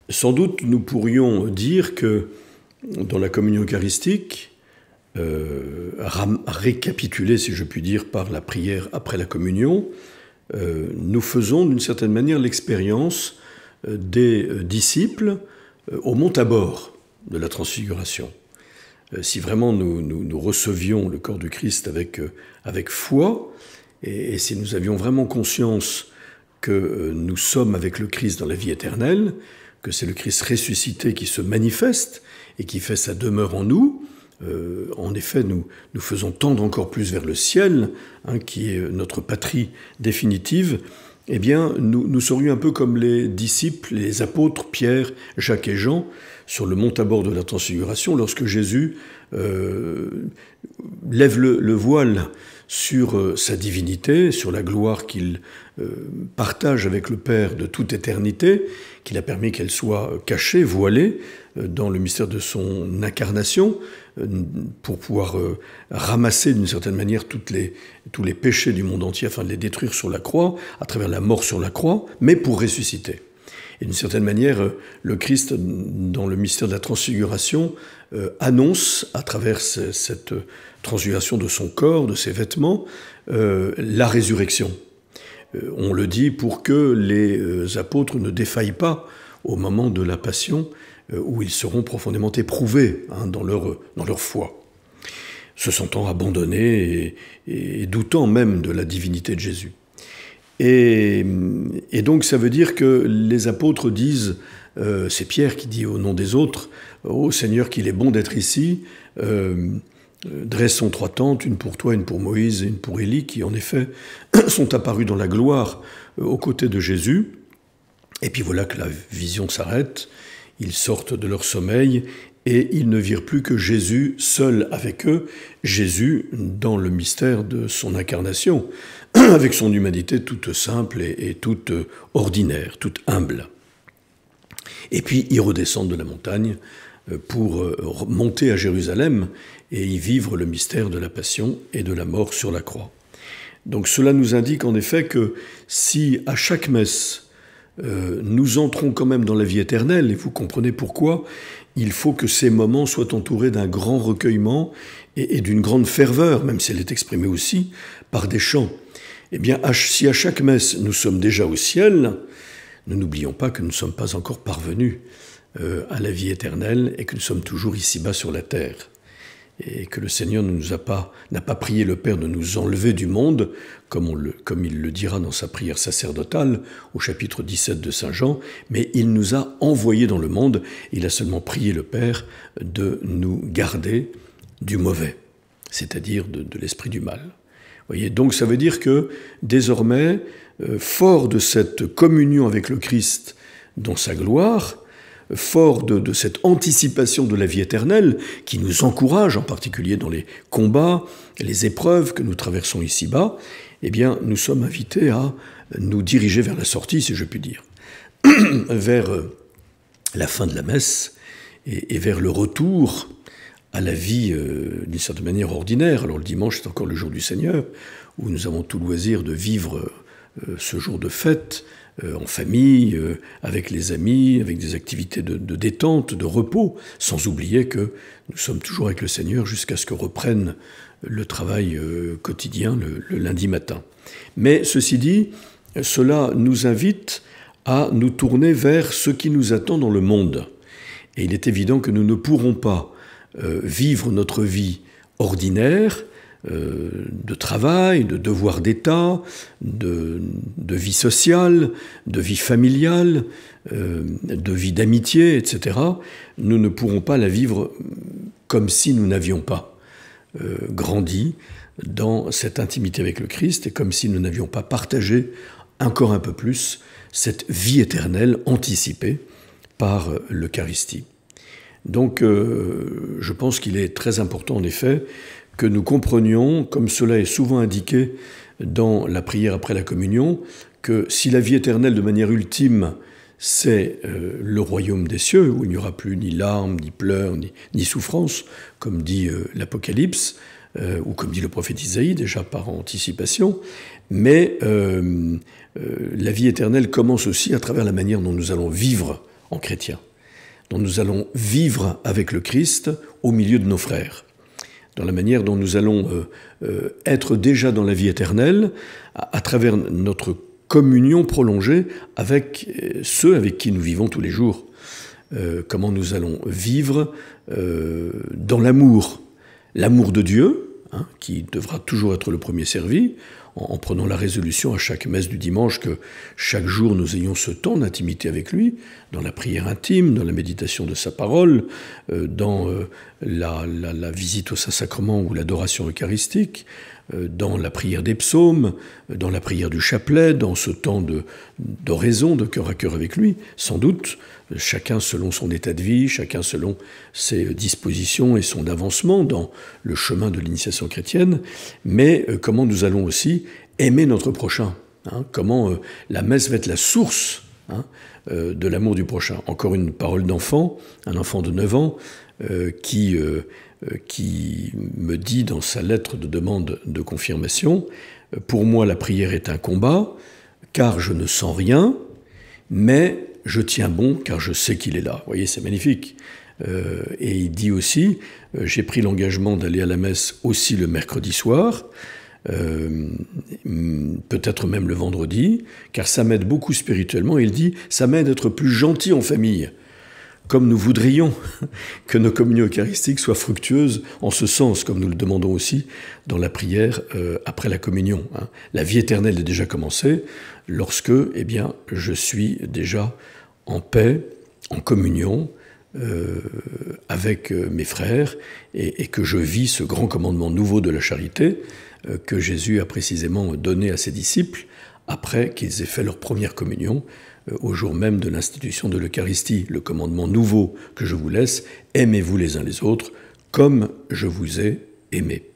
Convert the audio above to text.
Sans doute, nous pourrions dire que dans la communion eucharistique, récapitulée, si je puis dire, par la prière après la communion, nous faisons d'une certaine manière l'expérience des disciples au mont Tabor de la Transfiguration. Si vraiment nous recevions le corps du Christ avec foi, et si nous avions vraiment conscience que nous sommes avec le Christ dans la vie éternelle, que c'est le Christ ressuscité qui se manifeste et qui fait sa demeure en nous, en effet, nous faisons tendre encore plus vers le ciel, qui est notre patrie définitive. Eh bien, nous serions un peu comme les disciples, les apôtres, Pierre, Jacques et Jean, sur le mont Tabor de la Transfiguration, lorsque Jésus lève le voile sur sa divinité, sur la gloire qu'il partage avec le Père de toute éternité, qu'il a permis qu'elle soit cachée, voilée, dans le mystère de son incarnation, pour pouvoir ramasser d'une certaine manière tous les péchés du monde entier, afin de les détruire sur la croix, à travers la mort sur la croix, mais pour ressusciter. Et d'une certaine manière, le Christ, dans le mystère de la transfiguration, annonce, à travers cette transfiguration de son corps, de ses vêtements, la résurrection. On le dit pour que les apôtres ne défaillent pas au moment de la passion, où ils seront profondément éprouvés dans leur foi, se sentant abandonnés et doutant même de la divinité de Jésus. Et donc ça veut dire que les apôtres disent, c'est Pierre qui dit au nom des autres, « Ô Seigneur, qu'il est bon d'être ici, dressons 3 tentes, une pour toi, une pour Moïse et une pour Élie, qui en effet sont apparus dans la gloire aux côtés de Jésus. » Et puis voilà que la vision s'arrête. Ils sortent de leur sommeil et ils ne virent plus que Jésus seul avec eux, Jésus dans le mystère de son incarnation, avec son humanité toute simple et toute ordinaire, toute humble. Et puis ils redescendent de la montagne pour monter à Jérusalem et y vivre le mystère de la passion et de la mort sur la croix. Donc cela nous indique en effet que si à chaque messe, nous entrons quand même dans la vie éternelle, et vous comprenez pourquoi, il faut que ces moments soient entourés d'un grand recueillement et d'une grande ferveur, même si elle est exprimée aussi par des chants. Eh bien, si à chaque messe nous sommes déjà au ciel, nous n'oublions pas que nous ne sommes pas encore parvenus à la vie éternelle et que nous sommes toujours ici-bas sur la terre. Et que le Seigneur n'a pas prié le Père de nous enlever du monde, comme il le dira dans sa prière sacerdotale au chapitre 17 de Saint Jean, mais il nous a envoyés dans le monde. Il a seulement prié le Père de nous garder du mauvais, c'est-à-dire de l'esprit du mal. Voyez, donc ça veut dire que désormais, fort de cette communion avec le Christ dans sa gloire, fort de cette anticipation de la vie éternelle qui nous encourage, en particulier dans les combats, les épreuves que nous traversons ici-bas, eh bien, nous sommes invités à nous diriger vers la sortie, si je puis dire, vers la fin de la messe et vers le retour à la vie, d'une certaine manière, ordinaire. Alors le dimanche, c'est encore le jour du Seigneur, où nous avons tout loisir de vivre ce jour de fête, en famille, avec les amis, avec des activités de détente, de repos, sans oublier que nous sommes toujours avec le Seigneur jusqu'à ce que reprenne le travail quotidien le lundi matin. Mais ceci dit, cela nous invite à nous tourner vers ce qui nous attend dans le monde. Et il est évident que nous ne pourrons pas vivre notre vie ordinaire, de travail, de devoir d'État, de vie sociale, de vie familiale, de vie d'amitié, etc. Nous ne pourrons pas la vivre comme si nous n'avions pas grandi dans cette intimité avec le Christ et comme si nous n'avions pas partagé encore un peu plus cette vie éternelle anticipée par l'Eucharistie. Donc je pense qu'il est très important en effet que nous comprenions, comme cela est souvent indiqué dans la prière après la communion, que si la vie éternelle de manière ultime, c'est le royaume des cieux, où il n'y aura plus ni larmes, ni pleurs, ni souffrance, comme dit l'Apocalypse, ou comme dit le prophète Isaïe, déjà par anticipation, mais la vie éternelle commence aussi à travers la manière dont nous allons vivre en chrétien, dont nous allons vivre avec le Christ au milieu de nos frères, dans la manière dont nous allons être déjà dans la vie éternelle à travers notre communion prolongée avec ceux avec qui nous vivons tous les jours. Comment nous allons vivre dans l'amour de Dieu, qui devra toujours être le premier servi, en prenant la résolution à chaque messe du dimanche que chaque jour nous ayons ce temps d'intimité avec lui, dans la prière intime, dans la méditation de sa parole, dans la visite au Saint-Sacrement ou l'adoration eucharistique, dans la prière des psaumes, dans la prière du chapelet, dans ce temps d'oraison, de cœur à cœur avec lui, sans doute, chacun selon son état de vie, chacun selon ses dispositions et son avancement dans le chemin de l'initiation chrétienne, mais comment nous allons aussi aimer notre prochain, comment la messe va être la source de l'amour du prochain. Encore une parole d'enfant, un enfant de 9 ans, qui me dit dans sa lettre de demande de confirmation « Pour moi, la prière est un combat, car je ne sens rien, mais je tiens bon, car je sais qu'il est là. » Vous voyez, c'est magnifique. Et il dit aussi « J'ai pris l'engagement d'aller à la messe aussi le mercredi soir, peut-être même le vendredi, car ça m'aide beaucoup spirituellement. » Et il dit « Ça m'aide à être plus gentil en famille. » Comme nous voudrions que nos communions eucharistiques soient fructueuses en ce sens, comme nous le demandons aussi dans la prière après la communion. La vie éternelle est déjà commencée lorsque, je suis déjà en paix, en communion avec mes frères et que je vis ce grand commandement nouveau de la charité que Jésus a précisément donné à ses disciples après qu'ils aient fait leur première communion au jour même de l'institution de l'Eucharistie. Le commandement nouveau que je vous laisse, aimez-vous les uns les autres comme je vous ai aimé.